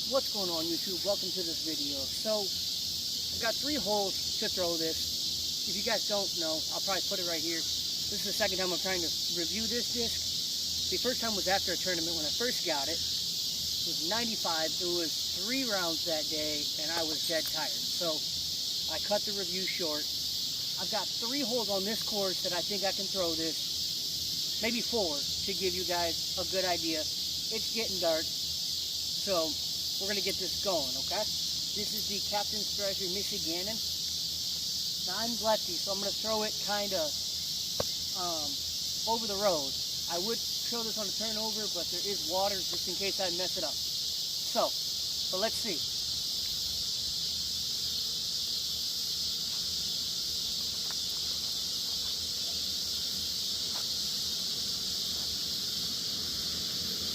What's going on, YouTube? Welcome to this video. So I've got 3 holes to throw this. If you guys don't know, I'll probably put it right here. This is the second time I'm trying to review this disc. The first time was after a tournament when I first got it. It was 95. It was 3 rounds that day and I was dead tired. So I cut the review short. I've got 3 holes on this course that I think I can throw this. Maybe 4 to give you guys a good idea. It's getting dark. So we're going to get this going, okay? This is the Captions thrasher Michiganin. Now I'm lefty, so I'm going to throw it kind of over the road. I would throw this on a turnover, but there is water just in case I mess it up. So let's see.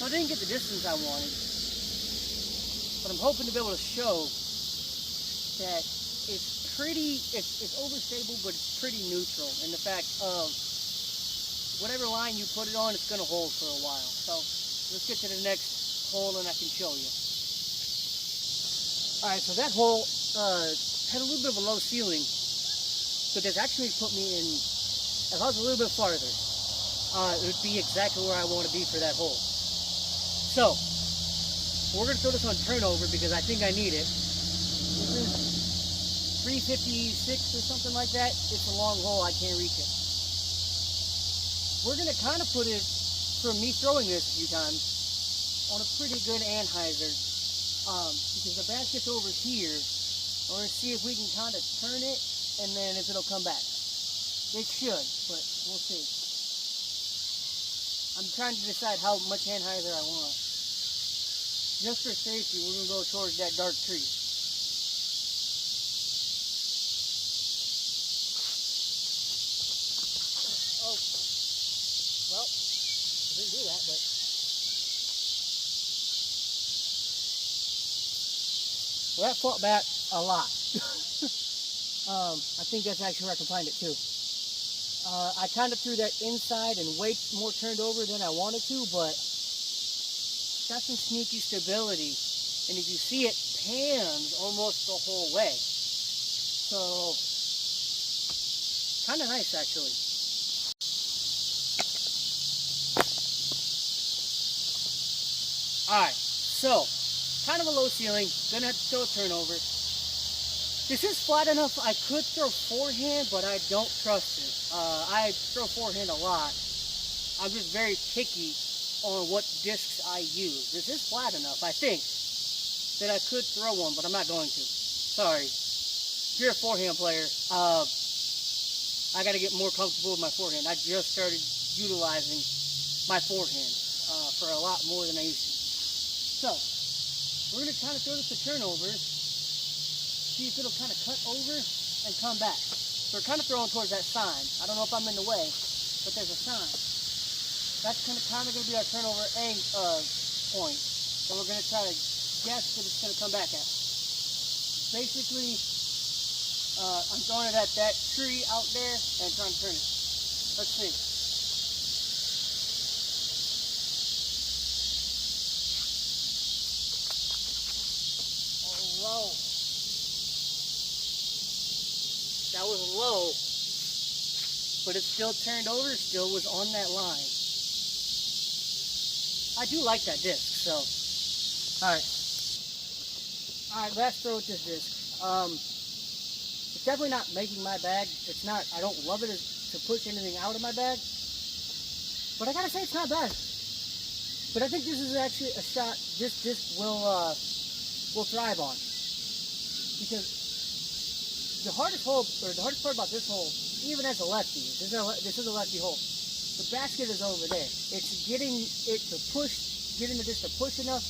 So I didn't get the distance I wanted, but I'm hoping to be able to show that it's overstable, but it's pretty neutral in the fact of whatever line you put it on, it's going to hold for a while. So let's get to the next hole and I can show you. Alright, so that hole had a little bit of a low ceiling, but this actually put me in, if I was a little bit farther, it would be exactly where I want to be for that hole. So we're going to throw this on turnover because I think I need it. This is 356 or something like that. It's a long hole. I can't reach it. We're going to kind of put it, from me throwing this a few times, on a pretty good anhyzer. Because the basket's over here. We're going to see if we can kind of turn it and then if it'll come back. It should, but we'll see. I'm trying to decide how much anhyzer I want. Just for safety, we're going to go towards that dark tree. Oh, well, I didn't do that, but... Well, that fought back a lot. I think that's actually where I can find it, too. I kind of threw that inside and way more turned over than I wanted to, but got some sneaky stability, and if you see it pans almost the whole way, so kind of nice actually. Alright, so kind of a low ceiling, gonna have to throw a turnover. This is flat enough I could throw forehand, but I don't trust it. I throw forehand a lot. I'm just very picky on what discs I use. This is flat enough, I think, that I could throw one, but I'm not going to. Sorry. If you're a forehand player, I got to get more comfortable with my forehand. I just started utilizing my forehand for a lot more than I used to. So, we're going to kind of throw this to turnovers, see if it'll kind of cut over and come back. So we're kind of throwing towards that sign. I don't know if I'm in the way, but there's a sign. That's kind of going to be our turnover point that we're going to try to guess that it's going to come back at. Basically, I'm throwing it at that tree out there and trying to turn it. Let's see. Oh, low. That was low, but it still turned over, still was on that line. I do like that disc, so. Alright, last throw with this disc. It's definitely not making my bag. It's not, I don't love it to push anything out of my bag. But I gotta say it's not bad. But I think this is actually a shot this disc will thrive on. Because the hardest hole, or the hardest part about this hole, even as a lefty, this is a lefty hole. The basket is over there. It's getting it to push, getting the disc to push enough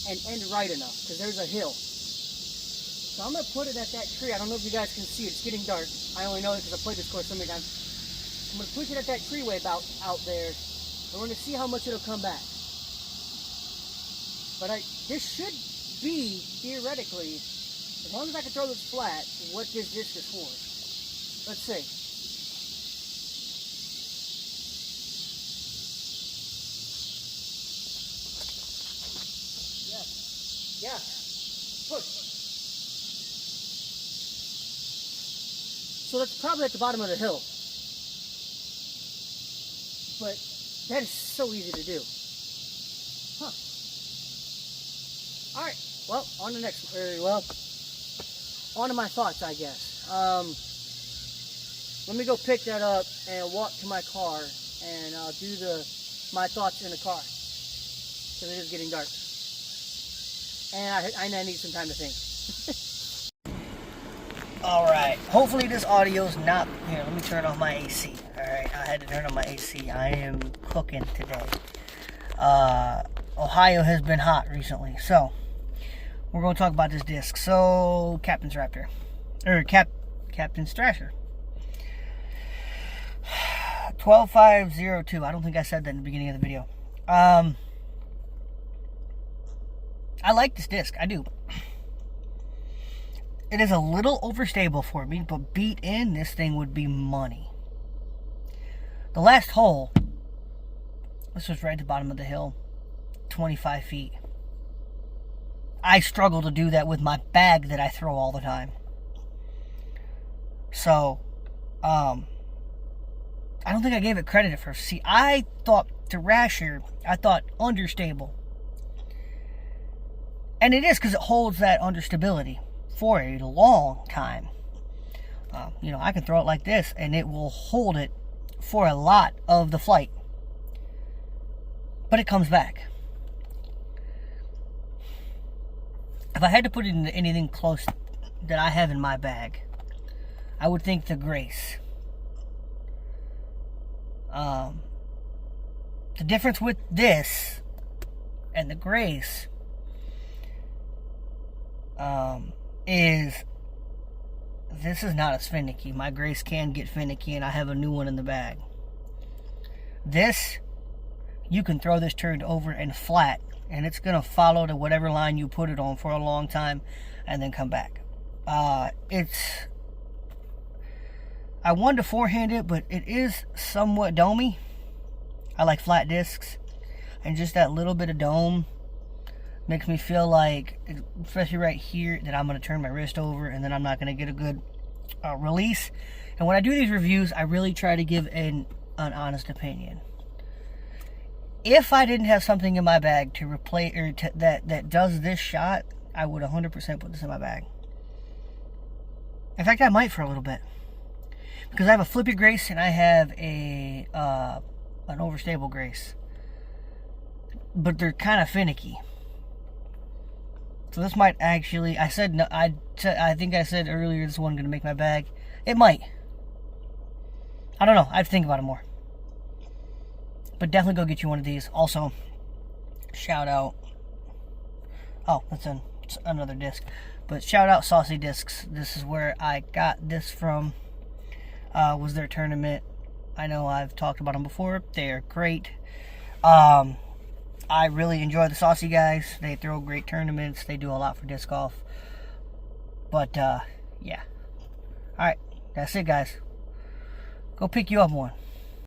and end right enough, because there's a hill. So I'm going to put it at that tree. I don't know if you guys can see it. It's getting dark. I only know it because I've played this course so many times. I'm going to push it at that tree way about out there, and we're going to see how much it'll come back. But this should be, theoretically, as long as I can throw this flat, what this disc is for. Let's see. Yes. Yeah. Push. So that's probably at the bottom of the hill. But that is so easy to do. Huh. Alright, well, on to the next, on to my thoughts, I guess. Let me go pick that up and walk to my car, and I'll do my thoughts in the car, because it is getting dark. And I need some time to think. Alright, hopefully this audio's not... Here, let me turn off my AC. Alright, I had to turn on my AC. I am cooking today. Ohio has been hot recently, so we're going to talk about this disc. So, Captions Raptor. Captions Thrasher. 12502. I don't think I said that in the beginning of the video. I like this disc. I do. It is a little overstable for me, but beat in, this thing would be money. The last hole, this was right at the bottom of the hill, 25 feet. I struggle to do that with my bag that I throw all the time. So, I don't think I gave it credit at first. See, I thought thrasher, I thought understable. And it is, because it holds that understability for a long time. You know, I can throw it like this and it will hold it for a lot of the flight. But it comes back. If I had to put it into anything close that I have in my bag, I would think the Grace. The difference with this and the Grace is this is not as finicky. My Grace can get finicky, and I have a new one in the bag. This, you can throw this turned over and flat, and it's going to follow to whatever line you put it on for a long time and then come back. I wanted to forehand it, but it is somewhat domey. I like flat discs, and just that little bit of dome makes me feel like, especially right here, that I'm going to turn my wrist over and then I'm not going to get a good release. And when I do these reviews, I really try to give an honest opinion. If I didn't have something in my bag to replace, or that does this shot, I would 100% put this in my bag. In fact, I might for a little bit, because I have a flippy Grace and I have an overstable Grace, but they're kind of finicky. So this might actually, I said no, I think I said earlier this one going to make my bag. It might. I don't know. I'd think about it more. But definitely go get you one of these. Also, shout out. Oh, that's another disc. But shout out Saucy Discs. This is where I got this from. Was their tournament. I know I've talked about them before. They are great. I really enjoy the Saucy guys. They throw great tournaments. They do a lot for disc golf. But, yeah. Alright, that's it, guys. Go pick you up one.